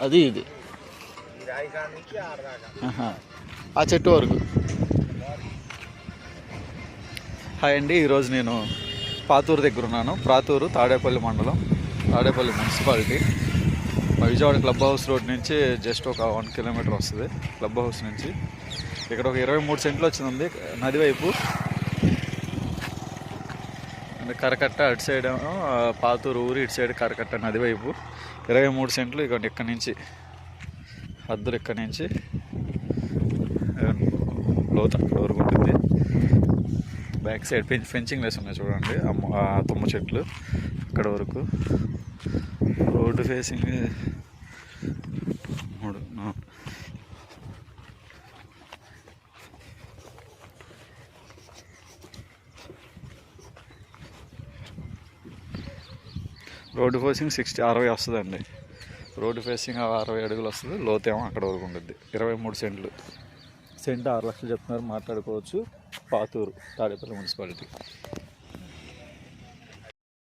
అది ఇది ఆ చెట్టు వరకు. హాయ్ అండి, ఈరోజు నేను పాతూరు దగ్గర ఉన్నాను. పాతూరు తాడేపల్లి మండలం, Tadepalli municipality. Vijayawada club house road నుంచి జస్ట్ ఒక 1 కిలోమీటర్ వస్తుంది. క్లబ్ హౌస్ నుంచి ఇక్కడ ఒక 23 సెంట్లు వచ్చింది నది వైపు. కరకట్ట అటు సైడ్ ఏమో పాతూరు ఊరు, ఇటు సైడ్ కరకట్ట నది వైపు 23 సెంట్లు. ఇక ఇక్కడి నుంచి హద్దులు ఇక్కడి నుంచి లోతు అక్కడ వరకు ఉంటుంది. బ్యాక్ సైడ్ ఫెన్సింగ్ వేసి ఉన్నాయి చూడండి, తుమ్మ చెట్లు అక్కడ వరకు. రోడ్డు ఫేసింగ్ రోడ్డు ఫేసింగ్ 60 వస్తుందండి. రోడ్డు ఫేసింగ్ 60 అడుగులు వస్తుంది. లోతేమో అక్కడ వరకు ఉంటుంది. 23 సెంట్లు. సెంట్ 6 లక్షలు చెప్తున్నారు, మాట్లాడుకోవచ్చు. పాతూరు తాడేపల్లి మున్సిపాలిటీ.